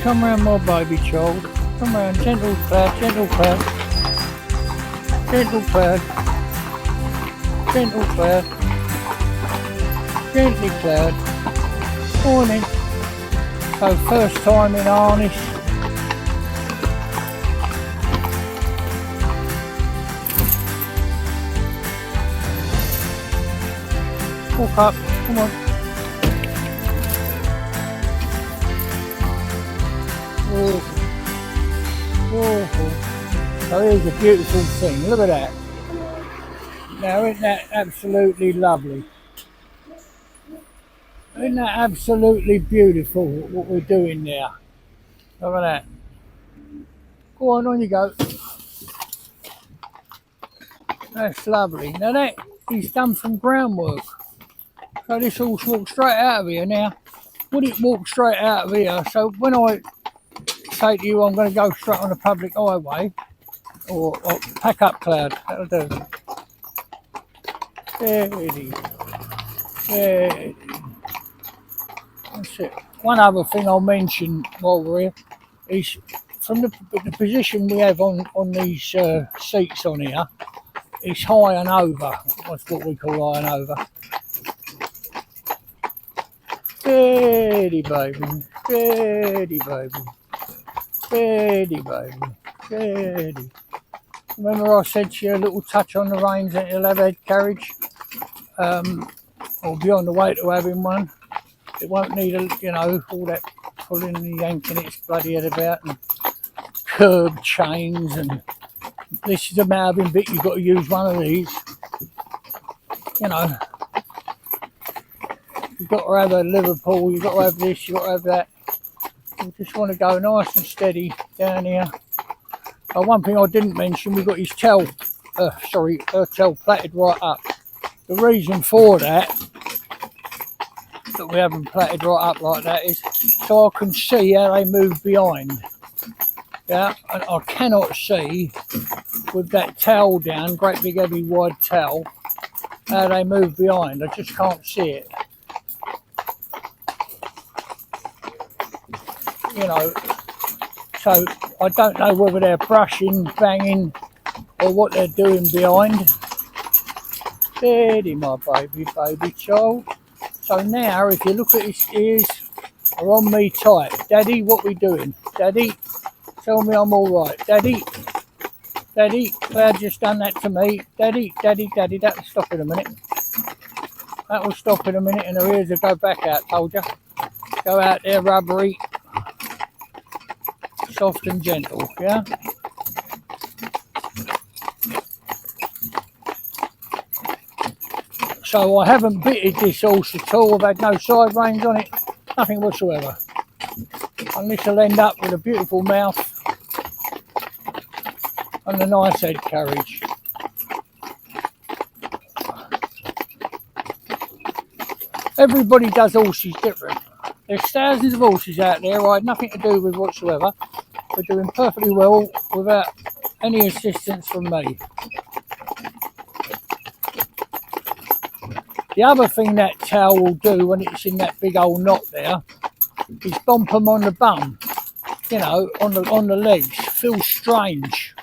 come round my baby child. Come round, gentle cloud, gentle cloud. Gentle cloud. Gentle cloud. Gently cloud. Morning. So first time in harness. Walk up, come on. Oh, here's a beautiful thing. Look at that. Now, isn't that absolutely lovely? Isn't that absolutely beautiful what we're doing there? Look at that. Go on you go. That's lovely. Now that is done from groundwork. So this horse walks straight out of here now. Would it walk straight out of here? So when I say to you I'm going to go straight on a public highway or pack up cloud, that'll do. Steady. Steady. That's it. One other thing I'll mention while we're here is from the position we have on these seats on here, it's high and over. That's what we call high and over. Steady baby, steady baby, steady baby, steady. Remember I said to you a little touch on the reins and it'll have head carriage? Or be on the way to having one. It won't need all that pulling and yanking its bloody head about and curb chains, and this is a Malvin bit, you've got to use one of these. You've got to have a Liverpool, you've got to have this, you've got to have that. You just want to go nice and steady down here. One thing I didn't mention, we've got his tail plaited right up. The reason for that we haven't plaited right up like that is so I can see how they move behind. Yeah, and I cannot see with that tail down, great big heavy wide tail, how they move behind. I just can't see it. So I don't know whether they're brushing, banging, or what they're doing behind. Steady, my baby child. So now, if you look at his ears, are on me tight. Daddy, what we doing? Daddy, tell me I'm all right. Daddy, Cloud just done that to me. Daddy, that'll stop in a minute. That will stop in a minute, and her ears will go back out. Told you. Go out there, rubbery. Soft and gentle, yeah? So I haven't bitted this horse at all. I've had no side reins on it, nothing whatsoever. And this will end up with a beautiful mouth and a nice head carriage. Everybody does horses different. There's thousands of horses out there I had nothing to do with whatsoever. We're doing perfectly well without any assistance from me. The other thing that tail will do when it's in that big old knot there is bump them on the bum, on the legs. Feels strange.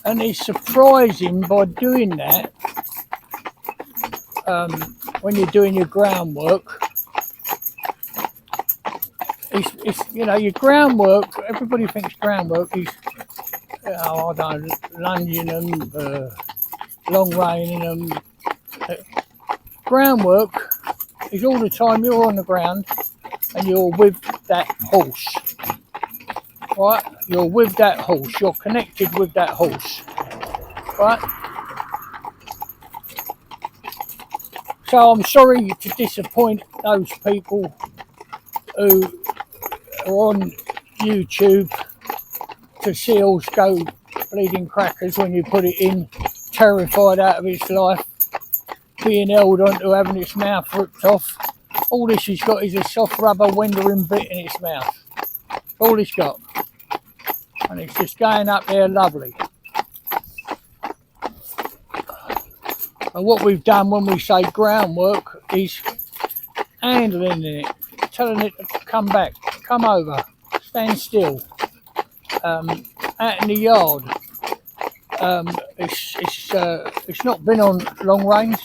And it's surprising by doing that, when you're doing your groundwork. Your groundwork, everybody thinks groundwork is, I don't know, lunging them, long reining them. Groundwork is all the time you're on the ground and you're with that horse, right? You're with that horse, you're connected with that horse, right? So I'm sorry to disappoint those people who are on YouTube to see horse go bleeding crackers when you put it in, terrified out of its life, being held on to having its mouth ripped off. All this has got is a soft rubber wendering bit in its mouth. All it's got. And it's just going up there lovely. And what we've done when we say groundwork is handling it, telling it to come back, come over, stand still. Out in the yard, it's not been on long range,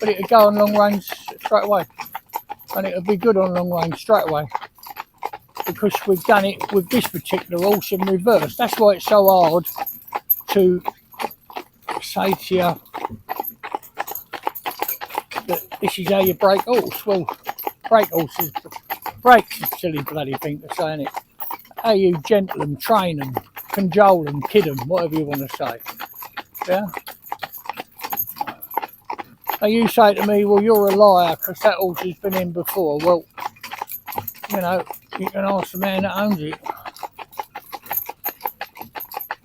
but it'll go on long range straight away, and it'll be good on long range straight away, because we've done it with this particular horse in reverse. That's why it's so hard to say to you that this is how you break horse. Well, break horses, break's a silly bloody thing to say, isn't it? How you gentle them, train them, cajole them, kid them, whatever you want to say. Yeah. And you say to me, well, you're a liar because that horse has been in before. Well, you know, you can ask the man that owns it.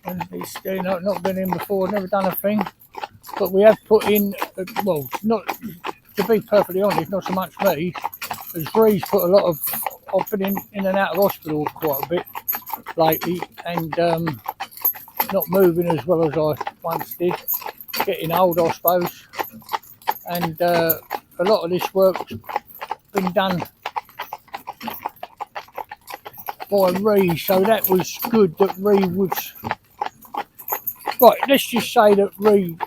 And it's not been in before, never done a thing. But we have put in, well, not to be perfectly honest, not so much me, as Ree's put a lot of. I've been in and out of hospital quite a bit lately, and not moving as well as I once did. Getting old, I suppose. And a lot of this work's been done by Ree, so that was good that Ree was. Right, let's just say that Ree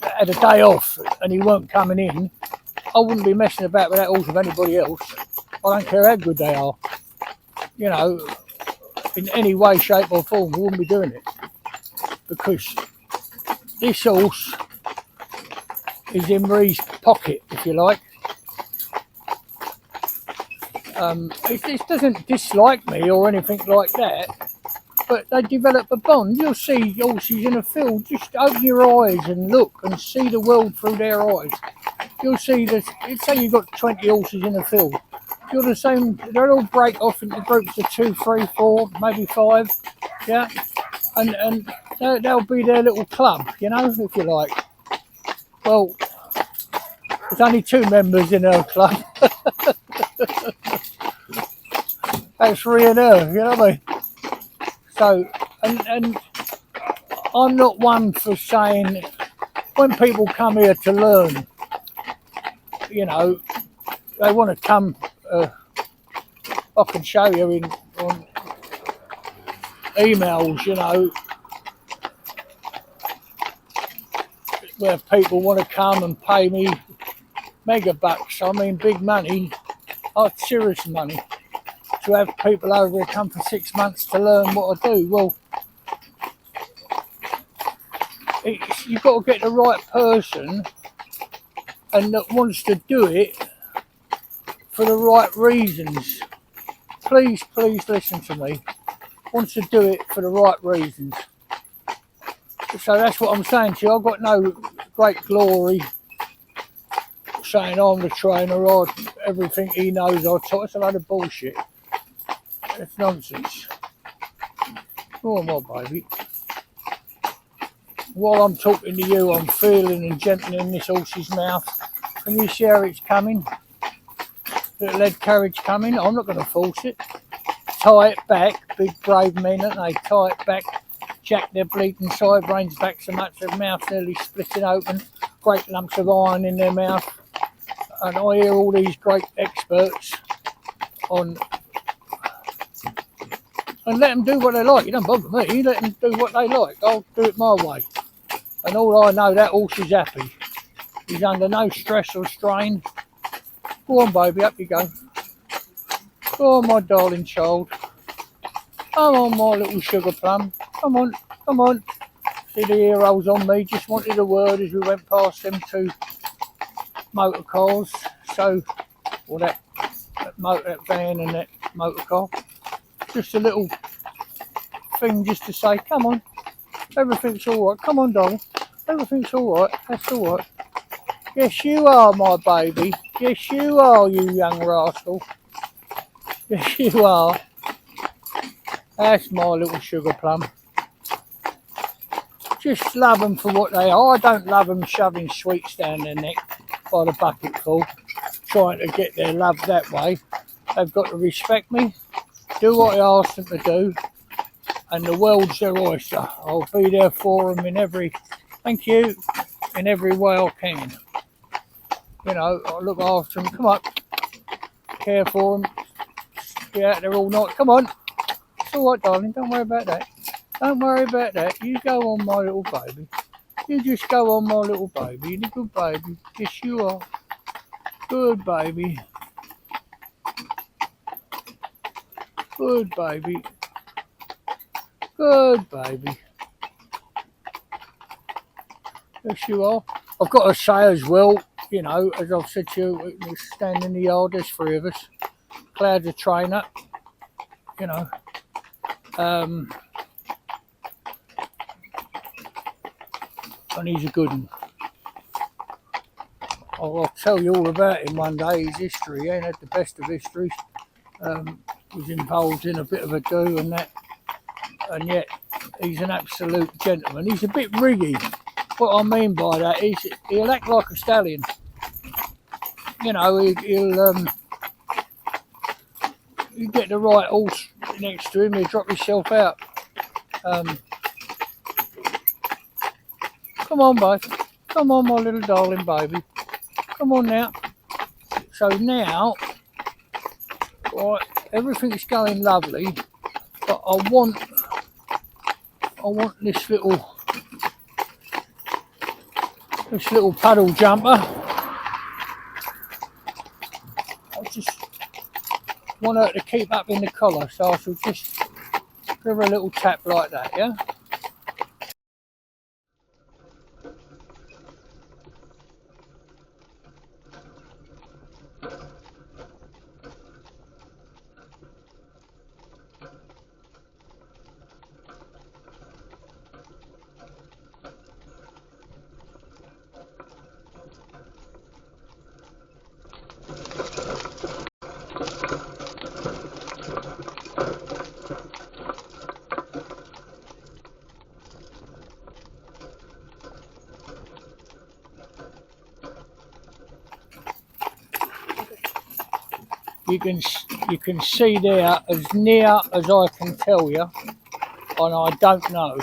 had a day off and he weren't coming in. I wouldn't be messing about with that horse with anybody else. I don't care how good they are. You know, in any way, shape or form, I wouldn't be doing it. Because this horse is in Ree's pocket, if you like. It doesn't dislike me or anything like that, but they develop a bond. You'll see horses in a field, just open your eyes and look and see the world through their eyes. You'll see that, say you've got 20 horses in a field, you're the same, they'll all break off into groups of 2, 3, 4, maybe 5, yeah, and they'll be their little club, you know, if you like. Well, there's only 2 members in her club. That's Ree and her, you know what I mean? So, and I'm not one for saying, when people come here to learn, you know, they want to come, I can show you on emails, you know, where people want to come and pay me mega bucks, I mean big money, serious money, to have people over here come for 6 months to learn what I do. Well, you've got to get the right person and that wants to do it for the right reasons. Please listen to me. Wants to do it for the right reasons. So that's what I'm saying to you. I've got no great glory saying I'm the trainer or everything he knows I taught. It's a load of bullshit. It's nonsense. Go on, my baby. While I'm talking to you, I'm feeling and gentling this horse's mouth. Can you see how it's coming? Little head carriage coming. I'm not going to force it. Tie it back. Big brave men, and they tie it back. Jack their bleeding side brains back so much their mouth nearly splitting open. Great lumps of iron in their mouth. And I hear all these great experts on. And let them do what they like. You don't bother me. Let them do what they like. I'll do it my way. And all I know, that horse is happy. He's under no stress or strain. Go on, baby, up you go. Go on, my darling child. Come on, my little sugar plum. Come on, come on. See the heroes on me. Just wanted a word as we went past them 2 motor cars. So, or that van and that motor car. Just a little thing just to say, come on. Everything's all right. Come on, darling. Everything's all right. That's all right. Yes, you are, my baby. Yes, you are, you young rascal. Yes, you are. That's my little sugar plum. Just love them for what they are. I don't love them shoving sweets down their neck by the bucketful, trying to get their love that way. They've got to respect me, do what I ask them to do, and the world's their oyster. I'll be there for them in every, thank you, in every way I can. You know, I'll look after them. Come on, care for them. Be out there all night. Come on, It's all right, darling. Don't worry about that. Don't worry about that. You go on, my little baby. You just go on, my little baby. You're a good baby. Yes, you are. Good baby. Good baby. Good baby. Yes, you are. I've got to say as well, you know, as I've said to you, we stand in the yard, there's 3 of us. Cloud's a trainer, you know. And he's a good one. I'll tell you all about him one day, his history. He ain't had the best of histories. Was involved in a bit of a do and that. And yet, he's an absolute gentleman. He's a bit riggy. What I mean by that is he'll act like a stallion. You know, he'll you get the right horse next to him, he'll drop himself out. Come on, babe. Come on, my little darling baby. Come on now. So now, right, everything's going lovely, but I want this little puddle jumper. I just want her to keep up in the collar, so I shall just give her a little tap like that, yeah? You can see there, as near as I can tell you, and I don't know,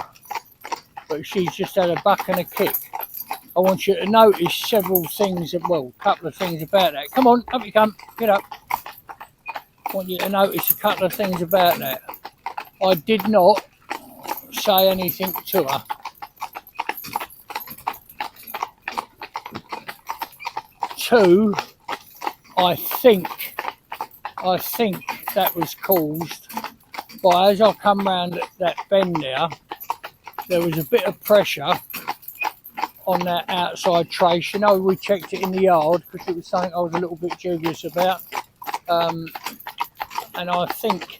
but she's just had a buck and a kick. I want you to notice several things, well, a couple of things about that. Come on, up you come, get up. I want you to notice a couple of things about that. I did not say anything to her. 2, I think that was caused by, as I come round that bend there was a bit of pressure on that outside trace. You know, we checked it in the yard because it was something I was a little bit dubious about. And I think,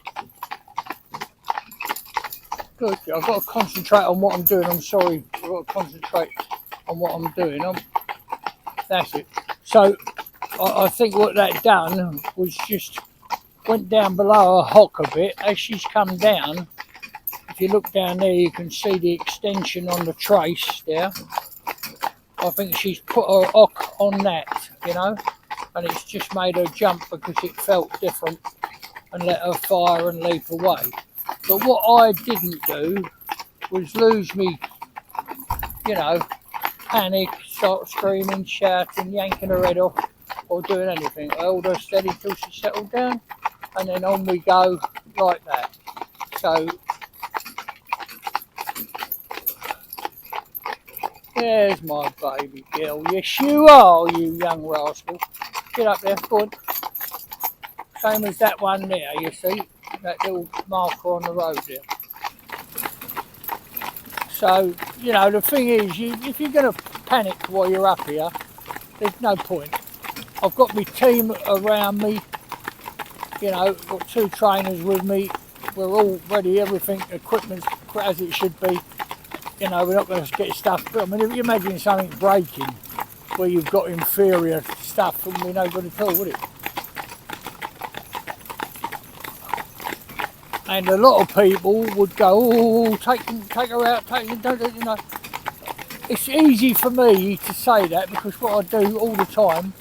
good, I've got to concentrate on what I'm doing. I'm sorry, I've got to concentrate on what I'm doing. That's it. So I think what that done was just went down below her hock a bit. As she's come down, if you look down there, you can see the extension on the trace there. I think she's put her hock on that, you know, and it's just made her jump because it felt different and let her fire and leap away. But what I didn't do was lose me, you know, panic, start screaming, shouting, yanking her head off, or doing anything. I held her steady till she settled down, and then on we go like that. So there's my baby girl. Yes, you are, you young rascal. Get up there, go on. Same as that one there, you see, that little marker on the road there. So, you know, the thing is, if you're going to panic while you're up here, there's no point. I've got my team around me, you know, got 2 trainers with me. We're all ready, everything, equipment's as it should be. You know, we're not going to get stuff. I mean, if you imagine something breaking where you've got inferior stuff, wouldn't be no good at all, would it? And a lot of people would go, oh, take her out, don't, you know. It's easy for me to say that because what I do all the time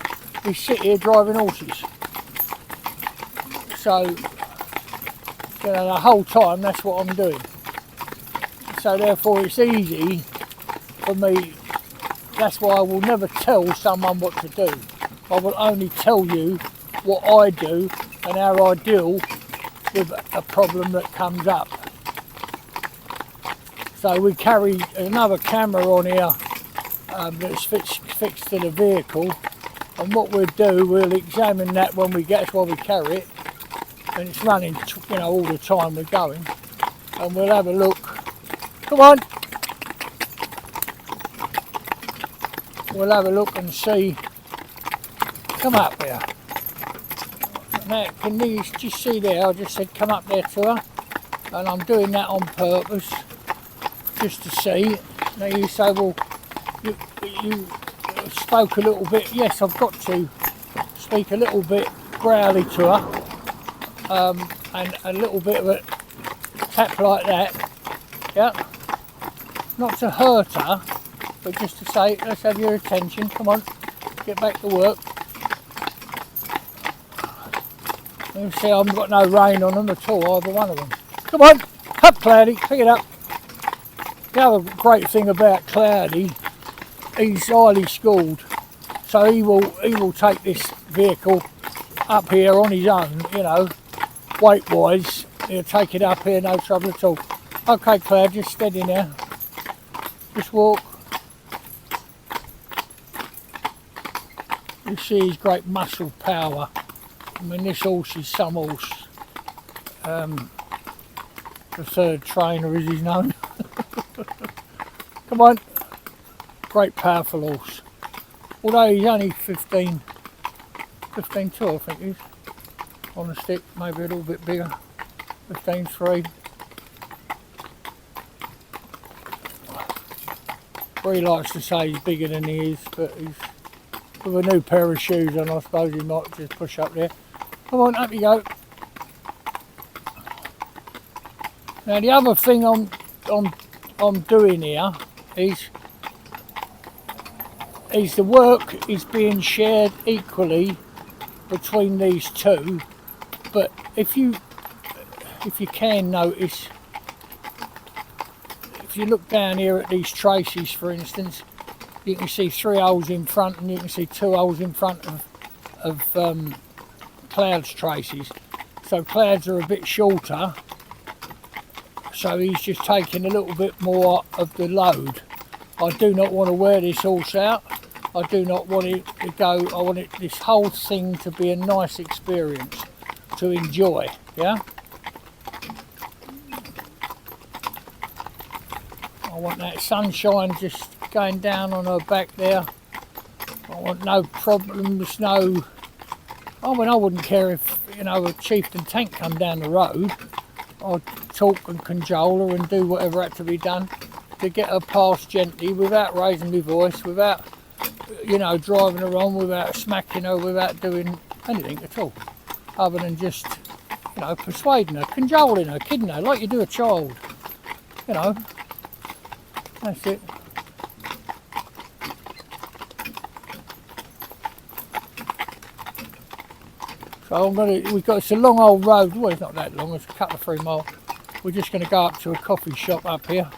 is sit here driving horses. So, you know, the whole time that's what I'm doing. So therefore it's easy for me. That's why I will never tell someone what to do. I will only tell you what I do and how I deal with a problem that comes up. So we carry another camera on here that's fixed to the vehicle, and what we'll do, we'll examine that when we get, that's why we carry it, and it's running, you know, all the time we're going, and we'll have a look. Come on! We'll have a look and see. Come up there. Now, can you just see there? I just said come up there to her, and I'm doing that on purpose, just to see. Now you say, well, you spoke a little bit. Yes, I've got to speak a little bit growly to her, and a little bit of a tap like that. Yeah, not to hurt her, but just to say, let's have your attention. Come on, get back to work. You see, I haven't got no rain on them at all, either one of them. Come on, up Cloudy, pick it up. The other great thing about Cloudy, he's highly schooled, so he will take this vehicle up here on his own, you know, weight wise. He'll take it up here, no trouble at all. Okay, Cloud, just steady now. Just walk. You see his great muscle power. I mean, this horse is some horse. The third trainer, as he's known. Come on. Great powerful horse. Although he's only 15 2, I think he's. On the stick, maybe a little bit bigger. 15.3. Well, he likes to say he's bigger than he is, but he's with a new pair of shoes on, I suppose he might just push up there. Come on, up you go. Now the other thing I'm doing here is the work is being shared equally between these two, but if you can notice, if you look down here at these traces, for instance, you can see 3 holes in front, and you can see 2 holes in front of Cloud's traces. So Cloud's are a bit shorter, so he's just taking a little bit more of the load. I do not want to wear this horse out. I do not want it to go. I want this whole thing to be a nice experience to enjoy. Yeah. I want that sunshine just going down on her back there. I want no problems, no. I mean, I wouldn't care if, you know, a chieftain tank come down the road. I'd talk and cajole her and do whatever had to be done to get her past gently, without raising my voice, without, you know, driving her on, without smacking her, without doing anything at all, other than just, you know, persuading her, cajoling her, kidding her, like you do a child, you know. That's it. So it's a long old road. Well, it's not that long, it's a couple of 3 miles. We're just going to go up to a coffee shop up here.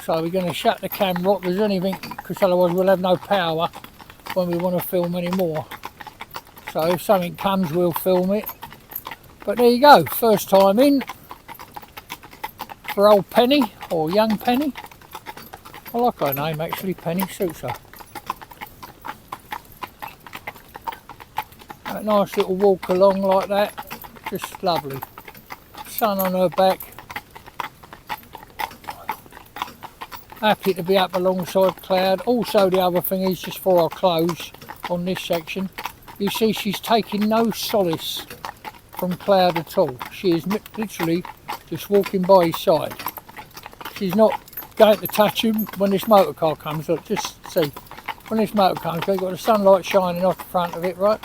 So we're going to shut the camera off. There's anything, because otherwise we'll have no power when we want to film anymore. So if something comes, we'll film it. But there you go, first time in for old Penny, or young Penny. I like her name actually, Penny, suits her. That nice little walk along like that, just lovely. Sun on her back. Happy to be up alongside Cloud. Also the other thing is, just before I close on this section, you see she's taking no solace from Cloud at all. She is literally just walking by his side. She's not going to touch him when this motor car comes. Look, just see, when this motor comes, they've got the sunlight shining off the front of it, right?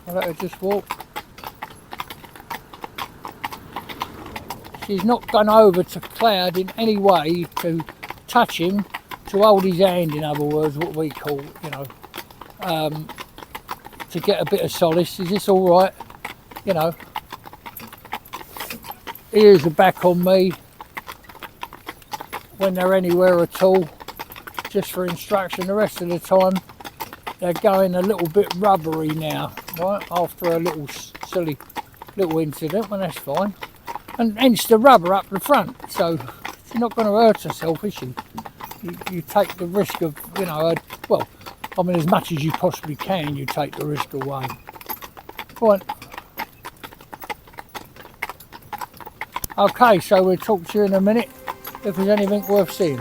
I'll let her just walk. She's not gone over to Cloud in any way to touch him, to hold his hand, in other words, what we call, you know, to get a bit of solace. Is this all right? You know, ears are back on me when they're anywhere at all. just for instruction. The rest of the time they're going a little bit rubbery now, right, after a little silly little incident, well that's fine. And hence the rubber up the front, so she's not going to hurt herself, is she? You take the risk of, you know, well, I mean, as much as you possibly can, you take the risk away. Right. Okay, so we'll talk to you in a minute if there's anything worth seeing.